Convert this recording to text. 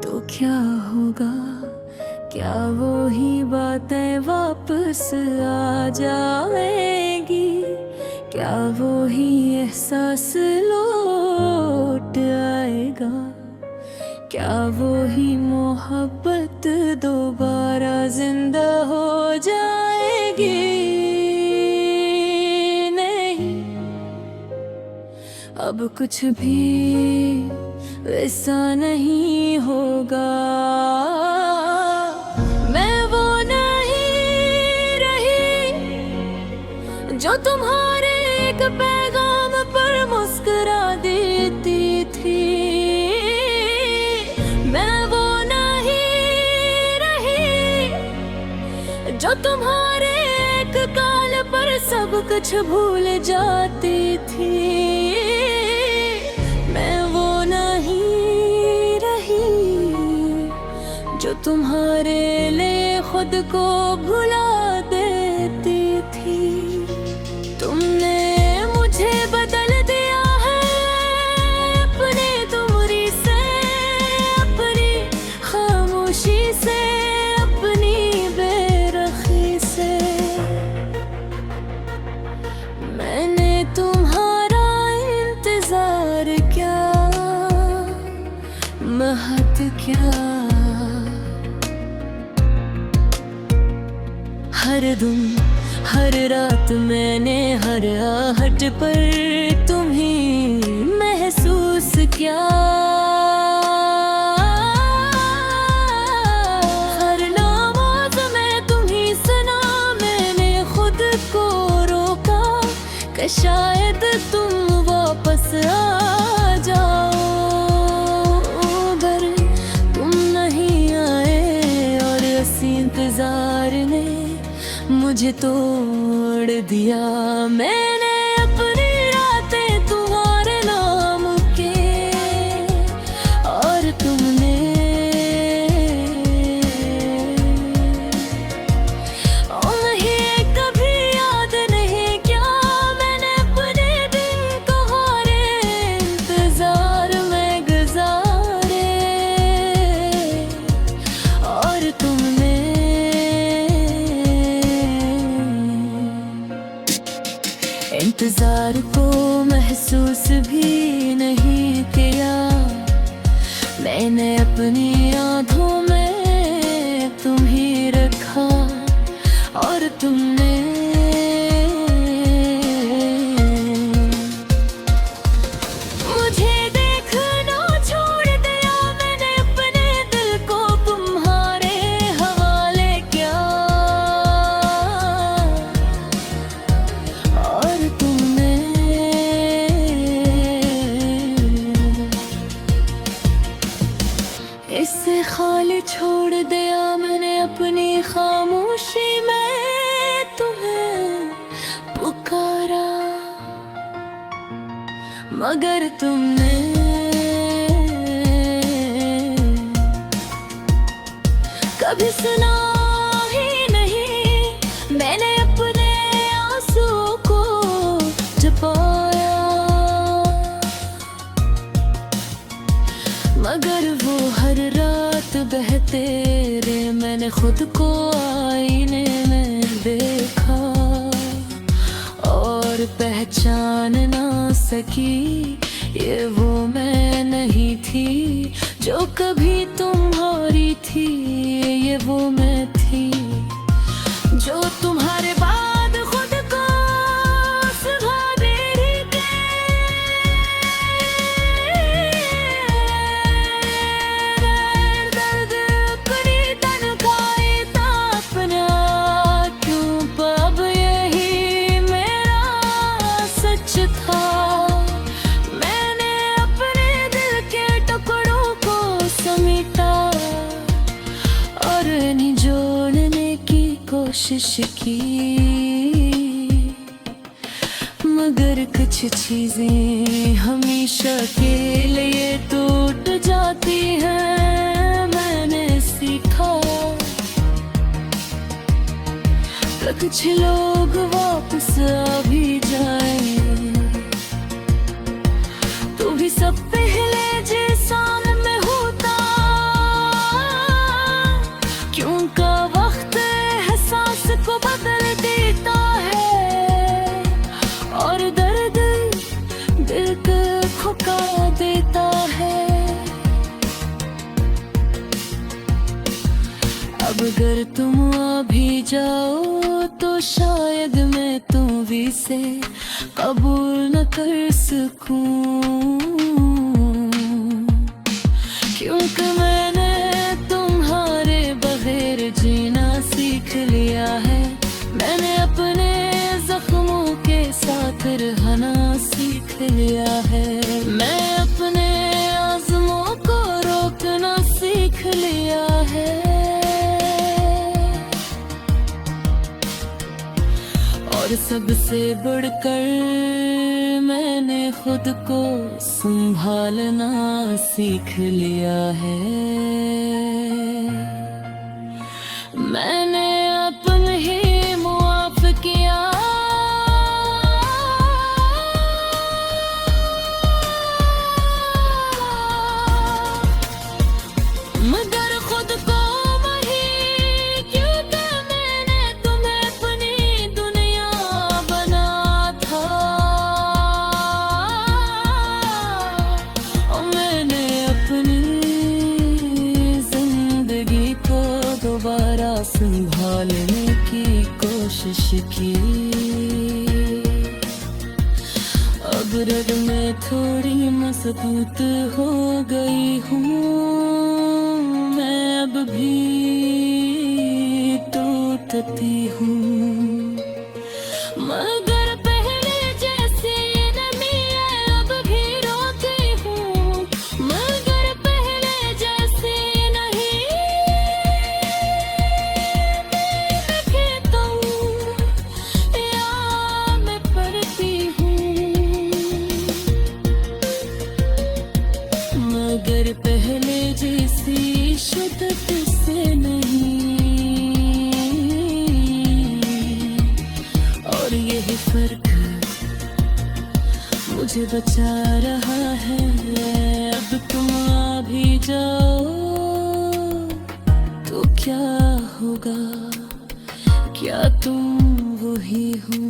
तो क्या होगा? क्या वो ही बातें वापस आ जाएगी? क्या वो ही एहसास लौट आएगा? क्या वो ही मोहब्बत दोबारा जिंदा हो जाएगी? नहीं, अब कुछ भी वैसा नहीं होगा। मैं वो नहीं रही जो तुम्हारे एक पैगाम पर मुस्कुरा देती थी। मैं वो नहीं रही जो तुम्हारे एक काल पर सब कुछ भूल जाती थी। मैं वो नहीं रही जो तुम्हारे लिए खुद को भुला देती थी। तुमने मुझे बदल दिया है अपने तुमरी से, अपनी खामोशी से, अपनी बेरखी से। मैंने तुम्हारा इंतजार क्या, महत क्या। हर दिन हर रात मैंने हर आहट पर तुम्हें महसूस किया। हर नमाज में तुम्हीं सुना मैंने खुद को रोका कि शायद तुम वापस आ जाओ। अगर तुम नहीं आए और इसी इंतजार ने मुझे तोड़ दिया। मैंने अपनी रातें तुम्हारे नाम के और तुमने नहीं कभी याद नहीं क्या मैंने अपने दिन तुम्हारे इंतजार में गुजारे। और तुमने इंतजार को महसूस भी नहीं किया। मैंने अपनी आँखों में तुम्हीं रखा और तुमने मुझे देखना छोड़ दिया। मैंने अपने दिल को तुम्हारे हवाले किया और तुमने इसे खाली छोड़ दिया। मैंने अपनी खामोशी में तुम्हें पुकारा मगर तुमने कभी सुना ही नहीं। मैंने अपने आंसुओं को छुपाया मगर वो हर रात बहते रहे। मैंने खुद को आईने में देखा और पहचान ना सकी ये वो मैं नहीं थी जो कभी तुम्हारी थी। ये वो मैं थी जो तुम्हारे बाद खुद को सुबह देरी के दर्द अपनी तन्हाई था अपना क्यों अब यही मेरा सच था। मैंने अपने दिल के टुकड़ों को समेटा और नहीं जोड़ने की कोशिश की मगर कुछ चीजें हमेशा के लिए टूट जाती हैं। मैंने सीखा कुछ लोग वापस आ भी जाए तो भी सब पहले जैसा अगर तुम आ भी जाओ तो शायद मैं तुम से कबूल न कर सकूं, क्योंकि मैंने तुम्हारे बगैर जीना सीख लिया है। मैंने अपने जख्मों के साथ रहना सीख लिया है। मैं अपने आज़मों को रोकना सीख लिया है। और सबसे बढ़कर मैंने खुद को संभालना सीख लिया है। मैंने अपन ही मुआफ किया, मगर खुद को वही, क्योंकि मैंने तुम्हें अपनी दुनिया बना था। और मैंने अपनी जिंदगी को दोबारा संभालने की कोशिश की। अब रग में थोड़ी मजबूत हो गई हूँ, मैं अब भी टूटती हूँ, मगर पहले जैसे नमी अब भी रोती हूँ, मगर पहले जैसे नहीं। मैं खेता हूँ या मैं पढ़ती हूँ, मगर पहले जैसी शिद्दत से नहीं। और यही फर्क मुझे बचा रहा है। अब तुम आ भी जाओ तो क्या होगा, क्या तुम वही हो?